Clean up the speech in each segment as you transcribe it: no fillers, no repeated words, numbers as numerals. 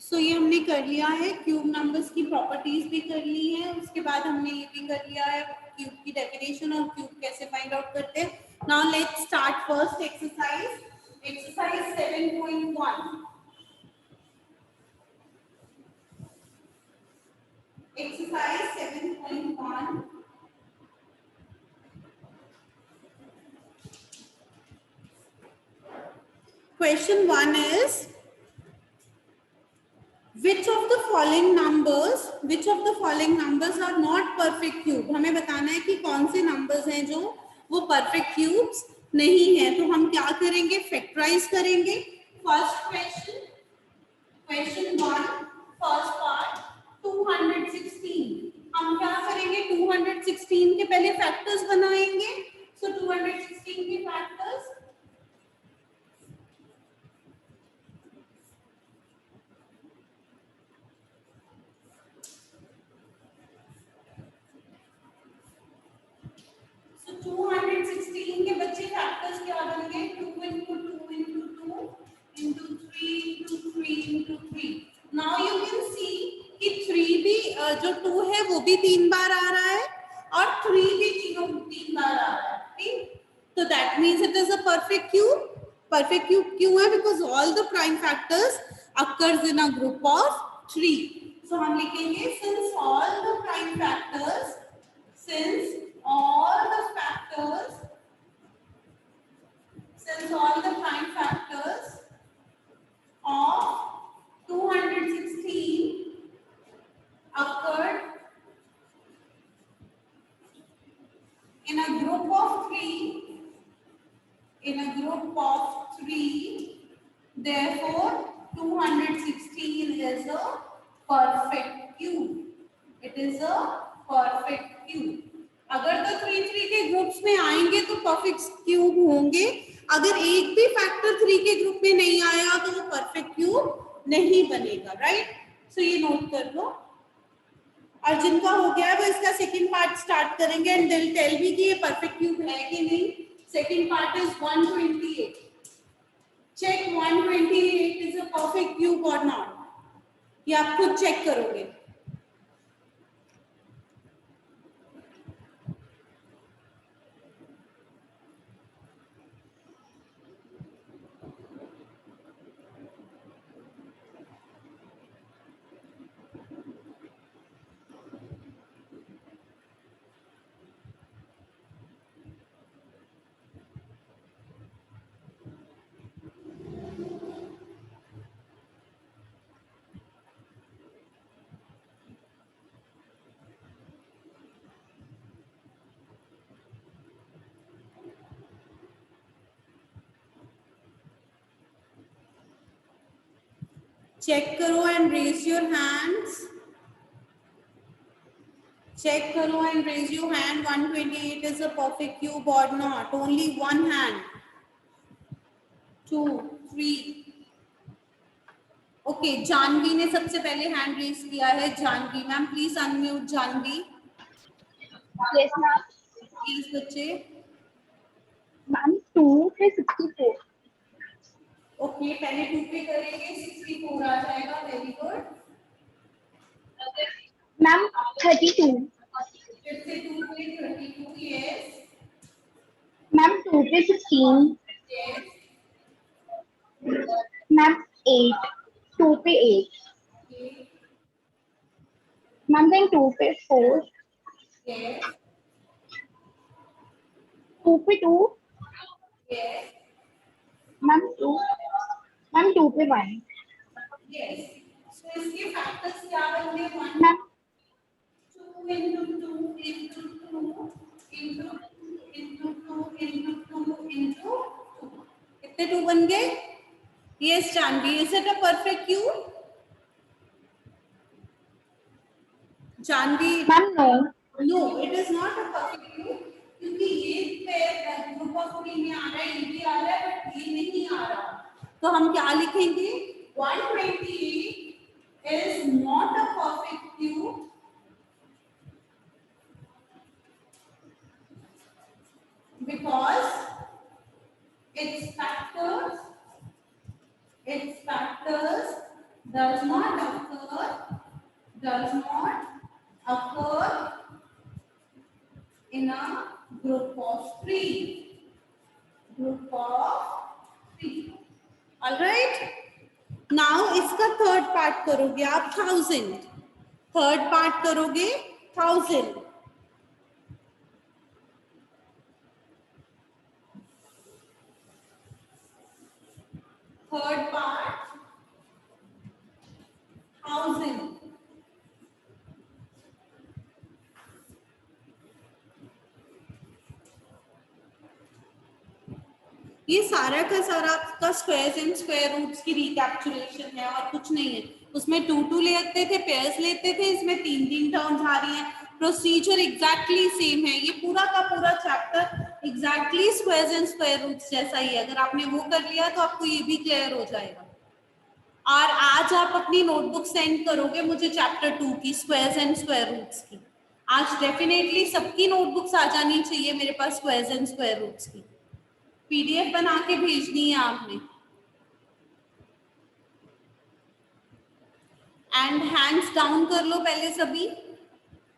सो ये हमने कर लिया है, क्यूब नंबर्स की प्रॉपर्टीज भी कर ली है, उसके बाद हमने ये भी कर लिया है क्यूब की डेफिनेशन और क्यूब कैसे फाइंड आउट करते हैं. Now let's start first exercise. Exercise 7.1. Exercise 7.1. Question 1 is, which of the following numbers are not perfect cube. हमें बताना है कि कौन से numbers हैं जो वो perfect cubes नहीं है. तो हम क्या करेंगे, फैक्टराइज करेंगे. First question, question 1, first part 216. हम क्या करेंगे, 216 के पहले फैक्टर्स बनाएंगे. सो 216 के फैक्टर्स, तो 216 के बच्चे फैक्टर्स क्या बनेंगे, 2 into 2 into 2 into 3 into 3 into 3. Now you can see कि 3 भी जो 2 है वो भी 3 बार आ रहा है और 3 भी 3 बार आ रहा है. ठीक, तो that means it is a perfect cube. Perfect cube क्यों है, because all the prime factors occurs in a group of 3. So हम लिखेंगे since all the prime factors, since all the factors, since all the prime factors of 216 occurred in a group of 3, in a group of 3, therefore 216 is a perfect cube. It is a perfect cube. अगर तो 3 3 के groups में आएंगे तो perfect cube होंगे. अगर एक भी फैक्टर 3 के ग्रुप में नहीं आया तो वो परफेक्ट क्यूब नहीं बनेगा. राइट, सो ये नोट कर लो. और जिनका हो गया है वो इसका सेकंड पार्ट स्टार्ट करेंगे and they will tell me कि ये परफेक्ट क्यूब है कि नहीं. Second part is 128. Check 128 is a perfect cube or not. ये आप खुद चेक करोगे. चेक करो and raise your hands. Check करो and raise your hand. 128 is a perfect cube or not. Only one hand. 2 3. Okay, Janvi ने सबसे पहले hand raise किया है. Janvi ma'am, please unmute. Janvi. Yes ma'am. Please बच्चे. मैम 2 पे 64. ओके, पहले 2 पे करेंगे, 64 आ जाएगा. Very good. मैम 32. फिर से 2 पे 32. यस मैम 2 पे 16. Yes ma'am 8. 2 पे 8. मैम देन 2 पे 4. यस 2 पे 2. Yes ma'am 2. मैम 2 पे 1. यस. सो इसके फैक्टर्स क्या बनेंगे. 1 ma'am 2 into 2 into 2 into 2 into 2 into 2 into 2. कितने 2 बन गए. Yes Janvi, is it a perfect cube. Janvi, ma'am no. No it is not a perfect cube, क्योंकि ये पेयर ग्रुप ऑफ 3 में आ रहा है, ये भी आ रहा है, बट ये नहीं आ रहा. तो हम क्या लिखेंगे, 128 is not a perfect cube because its factors does not occur in a group of three. All right. Now इसका थर्ड पार्ट करोगे आप 1000. थर्ड पार्ट करोगे 1000. Third part 1000. ये सारा का सारा आपका स्क्वायर्स एंड स्क्वायर रूट्स की रिकैप्चुलेशन है और कुछ नहीं है. उसमें 2 लेते थे, पेयर्स लेते थे, इसमें 3 टर्म्स आ रही हैं. प्रोसीजर एग्जैक्टली सेम है. ये पूरा का पूरा chapter exactly squares and square roots जैसा ही है. अगर आपने वो कर लिया तो आपको ये भी क्लियर हो जाएगा. और आज आप अपनी नोटबुक सेंड करोगे मुझे चैप्टर 2 की स्क्वायर्स एंड स्क्वायर रूट्स की. आज डेफिनेटली सबकी नोटबुक्स आ जानी चाहिए मेरे पास स्क्वायर्स एंड स्क्वायर रूट्स की. पीडीएफ बना के भेजनी है आपने. एंड हैंड्स डाउन कर लो पहले.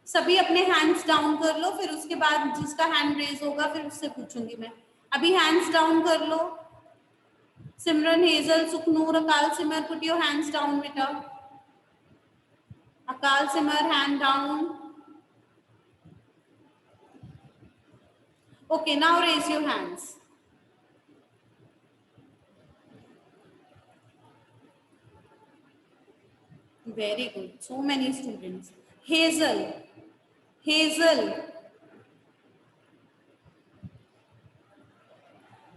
सभी अपने हैंड्स डाउन कर लो, फिर उसके बाद जिसका हैंड रेज होगा फिर उससे पूछूंगी मैं. अभी हैंड्स डाउन कर लो. सिमरन, Hazel, Sukhnoor, Akal Simar, put your hands down बेटा. Akal Simar, hand down. Okay, now raise your hands. Very good. So many students. Hazel.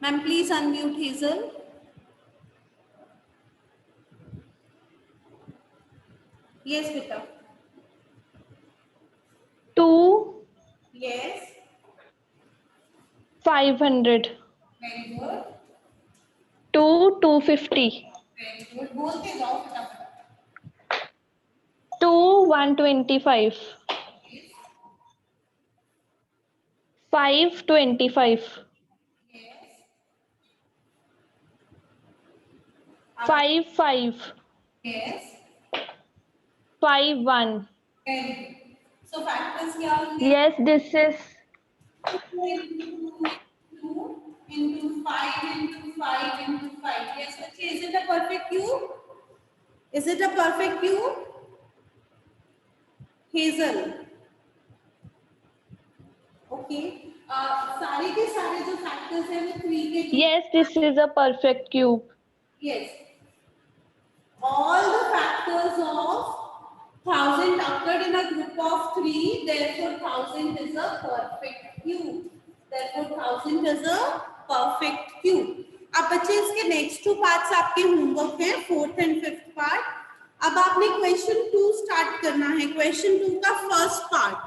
Ma'am, please unmute Hazel. Yes, beta. 2 Yes. 500. Very good. 2 250. Very good. बोलते जाओ फटाफट. 2 125. 5 25. Yes. 5 5. Yes. 5 1. Very good. So factors क्या होंगे? Yes, this is 2 into 5 into 5 into 5. Yes, okay. Is it a perfect cube? Is it a perfect cube? Hazel. Okay. सारे के सारे जो factors हैं वो 3 के. yes, this is a perfect cube. Yes. All the factors of 1000 occurred in a group of 3. Therefore, 1000 is a perfect cube. अब बच्चे इसके नेक्स्ट 2 पार्ट्स आपके होमवर्क हैं, 4th एंड 5th पार्ट. अब आपने क्वेश्चन 2 स्टार्ट करना है. क्वेश्चन 2 का फर्स्ट पार्ट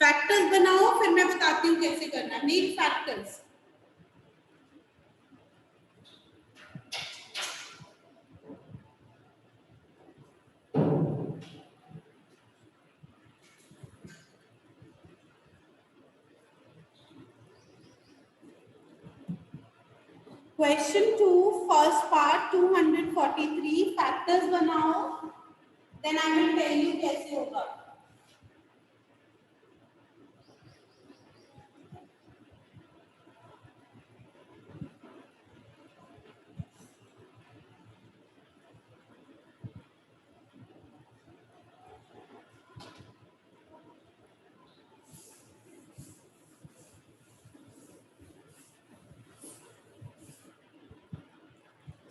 फैक्टर्स बनाओ, फिर मैं बताती हूँ कैसे करना है. Make factors. Question 2, first part 243 factors बनाओ, then I will tell you कैसे होगा.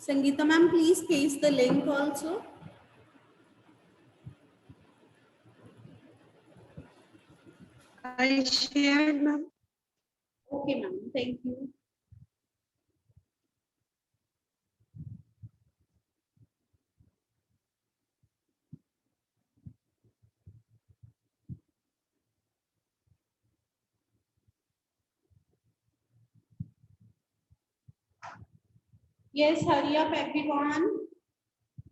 Sangeeta ma'am, please paste the link also. I shared, ma'am. Okay ma'am, thank you. Yes, hurry up everyone.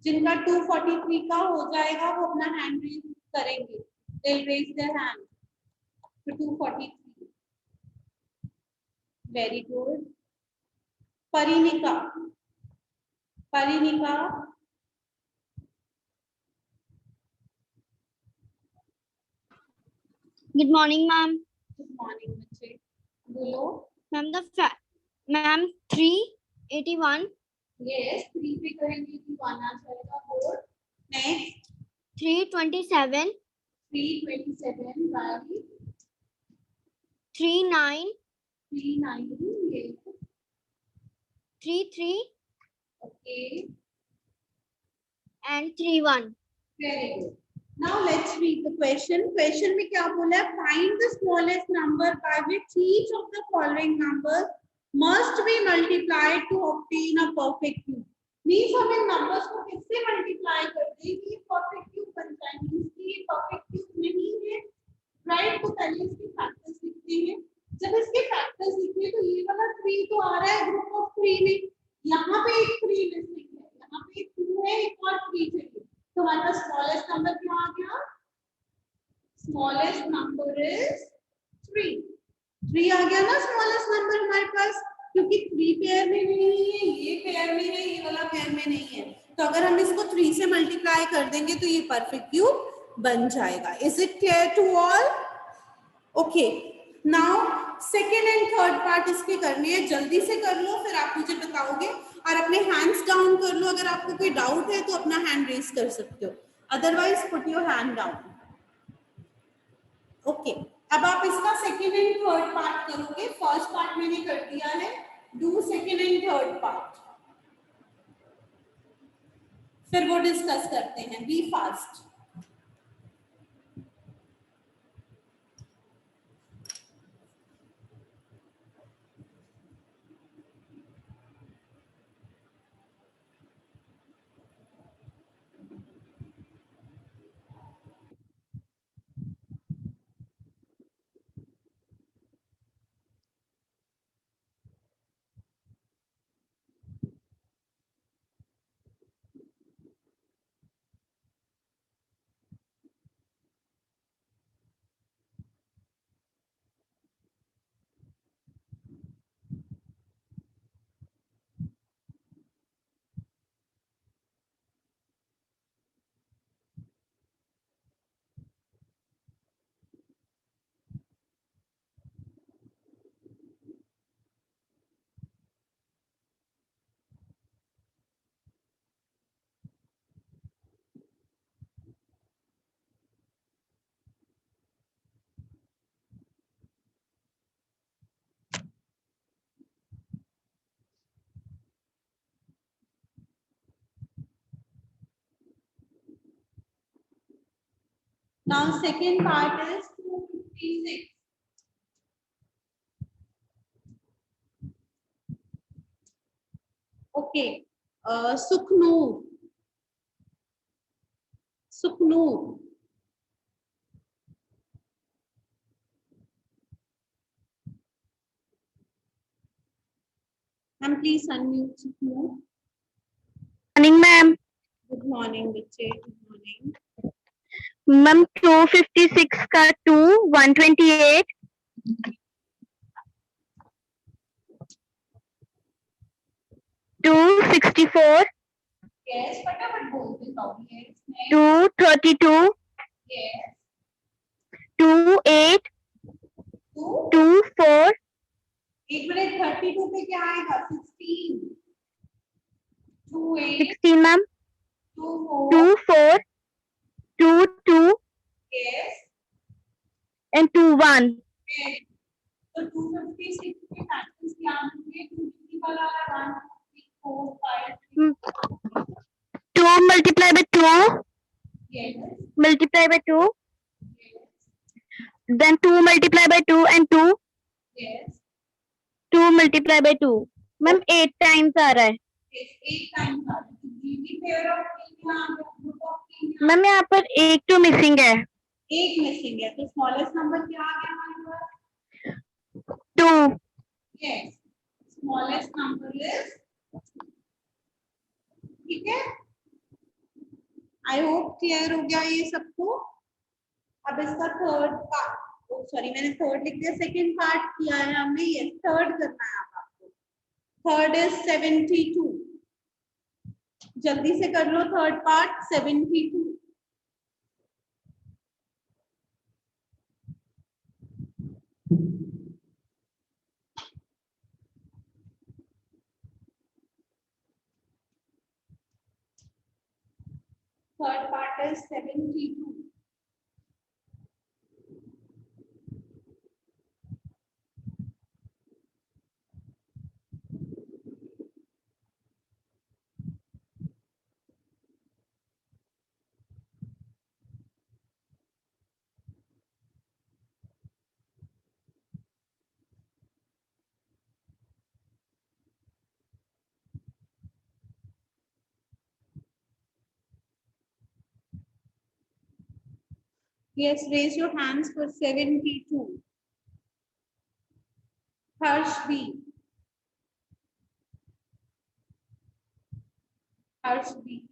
जिनका 243 का हो जाएगा वो अपना हैंड रेज करेंगे. They'll raise their hand for 243. Very good. Parinika. Good morning, ma'am. Good morning बच्चे, बोलो। Ma'am, ma'am 381, yes, 3 पे करेंगे कि 1 आ जाएगा। Board next 327, 327, right. 39, 39, ये 33 okay, and 31. Very good. Now let's read the question. Question में क्या बोला है? Find the smallest number by which each of the following numbers must be multiplied to obtain a perfect cube. Means हम इन numbers को किससे multiply करते हैं कि perfect cube बन जाए? Means कि ये perfect cube नहीं है, right? तो पहले इसके factors लिखते हैं। जब इसके factors लिखे तो ये वाला 3 तो आ रहा है group of 3 में। यहाँ पे एक 3 missing है, यहाँ पे एक 2 है, एक और 3 चाहिए। तो हमारे पास स्मॉलेस्ट नंबर क्या आ गया? Smallest number is 3। 3 आ गया ना स्मॉलेस्ट नंबर हमारे पास, क्योंकि 3 पेयर में नहीं है, ये पेयर में है, ये वाला पेयर में नहीं है। तो अगर हम इसको 3 से मल्टीप्लाई कर देंगे तो ये परफेक्ट क्यूब बन जाएगा। Is it clear to all? Okay, now second and third part इसके करने हैं, जल्दी से कर लो, फिर आप मुझे बताओगे। और अपने हैंड्स डाउन कर लो, अगर आपको कोई डाउट है तो अपना हैंड रेज कर सकते हो, otherwise put your hand down. Okay, अब आप इसका सेकेंड एंड थर्ड पार्ट करोगे। फर्स्ट पार्ट मैंने कर दिया है, do second and third part, फिर वो डिस्कस करते हैं। Be fast. Now second part is 256. Okay, Sukhnoor. Sukhnoor. Ma'am, please unmute Sukhnoor. Morning, ma'am. Good morning, बच्चे. Good morning. Ma'am 256 का 2, 128, 264, Yes, फटाफट बोलते जाओ. Yes, next. 232, Yes. 28, 2. 24, एक मिनट, 32 पे क्या आएगा? 16. 28. 16, ma'am, 24. 24, 22, Yes. and 21. Okay. तो 256 के फैक्टर्स क्या होंगे? 250 वाला 1, 2, 3, 4, 5. 2 multiplied by 2, Yes. multiply by 2, Yes. then 2 multiply by 2 and 2, Yes. 2 multiply by 2. Ma'am 8 times आ रहा है. Yes. 8 times आ रहा है. तो GD pair of 3 यहाँ आ गया, group of 3 यहाँ. मैम यहाँ पर एक तो मिसिंग है. एक मिसिंग है, तो स्मॉलेस्ट नंबर क्या आ गया हमारे पास? 2. Yes. Smallest number is, ठीक है? आई होप क्लियर हो गया ये सबको। अब इसका थर्ड पार्ट, सॉरी मैंने थर्ड लिख दिया, सेकंड पार्ट किया है हमने, ये थर्ड करना है अब आपको। थर्ड इज 72, जल्दी से कर लो third part. 72 Third part is 72. Yes, raise your hands for 72. Harsh B. Harsh B.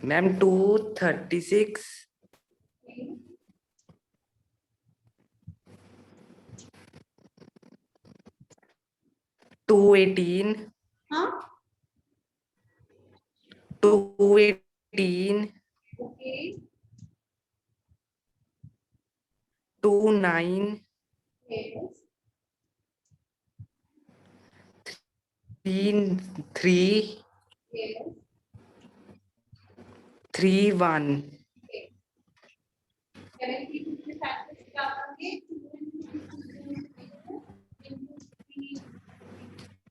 Ma'am, 236, Okay. 218, Huh? 218, Okay. 29, Yes. 3, Yes. 31. Okay. 72 के factors क्या होंगे? 2 into 3.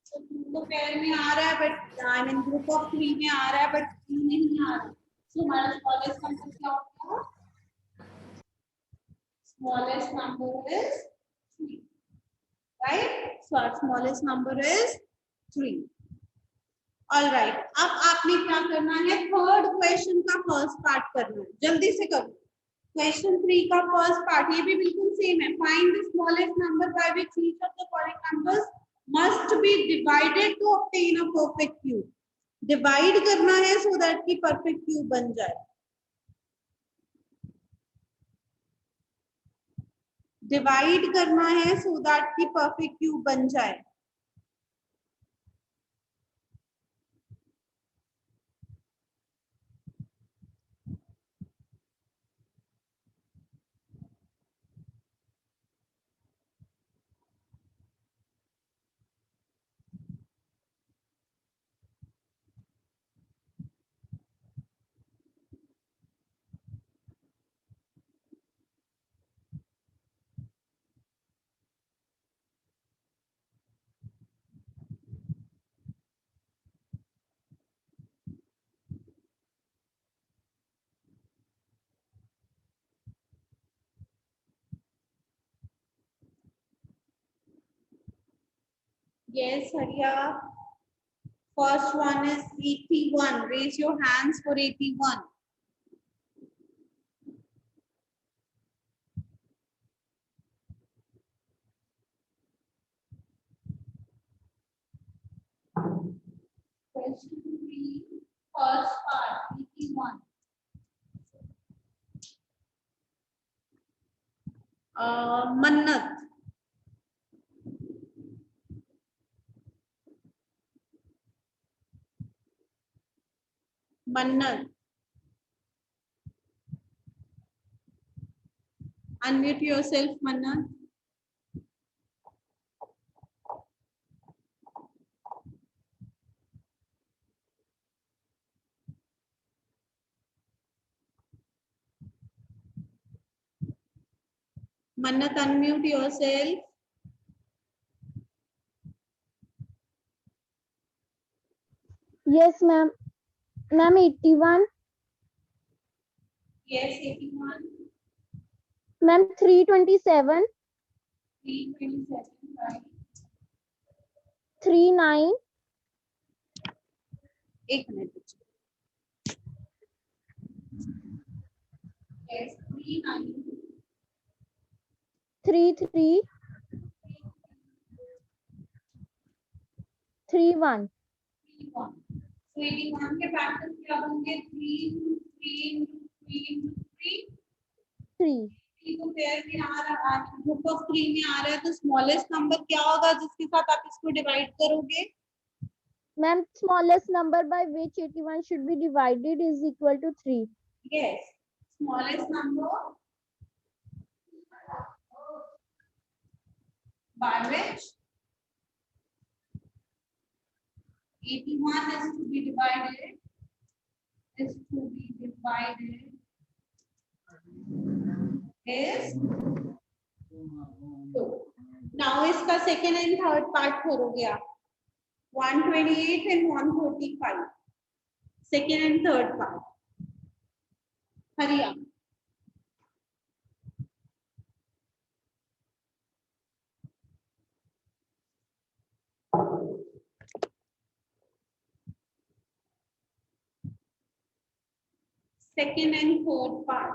So 2 तो पेयर में आ रहा है, but I mean group of 3 में आ रहा है, but 3 नहीं आ रहा. So हमारा smallest number क्या होगा? Smallest number is 3. Right? So our smallest number is 3. All right. अब आपने क्या करना है? थर्ड क्वेश्चन का फर्स्ट पार्ट करना है. जल्दी से करो. क्वेश्चन 3 का फर्स्ट पार्ट ये भी बिल्कुल सेम है. Find the smallest number by which each of the following numbers must be divided to obtain a perfect cube. Divide करना है सो दैट की परफेक्ट क्यूब बन जाए. डिवाइड करना है सो दैट की परफेक्ट क्यूब बन जाए. Yes, Hariya. First one is 81. Raise your hands for 81. Question 3, first part, 81. Mannat. Mannat. Unmute yourself, Mannat. Mannat, unmute yourself. Yes, ma'am. Ma'am, 81. Yes, 81. Ma'am, 327. 327, right? 39. एक minute. Yes, 39. 33. 31. 31. So 81 के factors क्या होंगे? 3 into 3 into 3 into 3. 3. 3 तो pair में आ रहा है, group of 3 में आ रहा है, तो स्मॉलेस्ट नंबर क्या होगा जिसके साथ आप इसको डिवाइड करोगे? Ma'am, smallest number by which 81 should be divided is equal to 3. Yes, smallest number by which 81 is to be divided is 2. Now इसका second and third part करोगे आप 128 and 135 second and third part. Hurry up. Second and third part.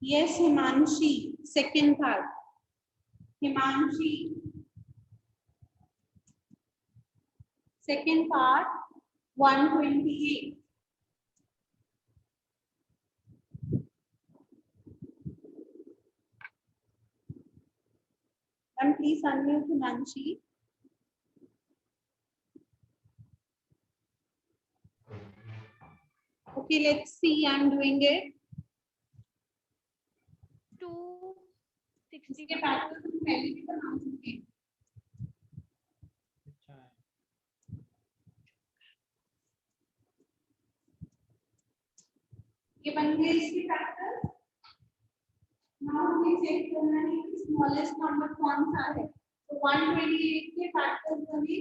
Yes, Himanshi, second part. Himanshi. Second part, 128. And please unmute Himanshi. Okay, let's see, I'm doing it. 260 इसके factors हम पहले भी बना चुके हैं. ये बन गए इसके फैक्टर्स. नाउ हमें चेक करना है कि स्मॉलेस्ट नंबर कौन सा है. तो 128 के फैक्टर्स बने.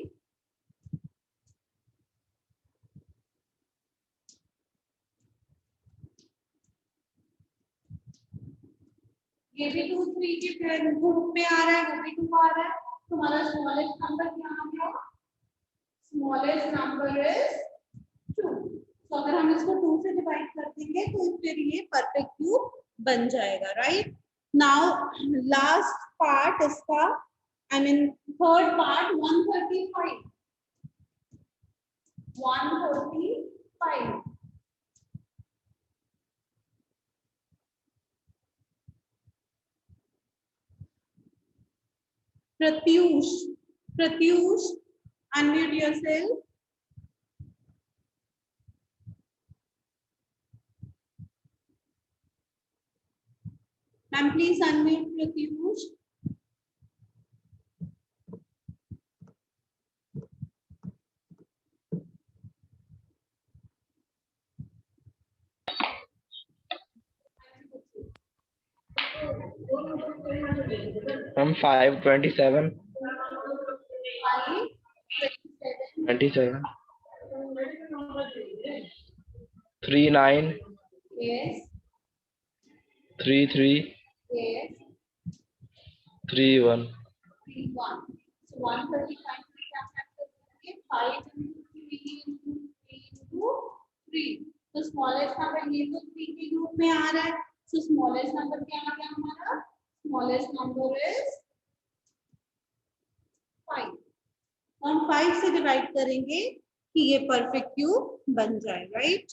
ये भी 2 3 के ग्रुप में आ रहा है, वो भी 2 आ रहा है. तुम्हारा स्मॉलेस्ट नंबर क्या आ गया? Smallest number is 2. तो अगर हम इसको 2 से डिवाइड कर देंगे तो फिर ये परफेक्ट क्यूब बन जाएगा, राइट? नाउ लास्ट पार्ट इसका, I mean third part 135. 135. Pratyush, unmute yourself. Ma'am, please unmute Pratyush. From 527. 27. 39. Yes. 33. Yes. 31. 31. So 135 में क्या factor करेंगे? 5 into 3 into 3 into 3. तो smallest number ये तो 3 के ग्रुप में आ रहा है. So smallest number क्या आ गया हमारा? Smallest number is 5. हम 5 से डिवाइड करेंगे कि ये परफेक्ट क्यूब बन जाए, राइट?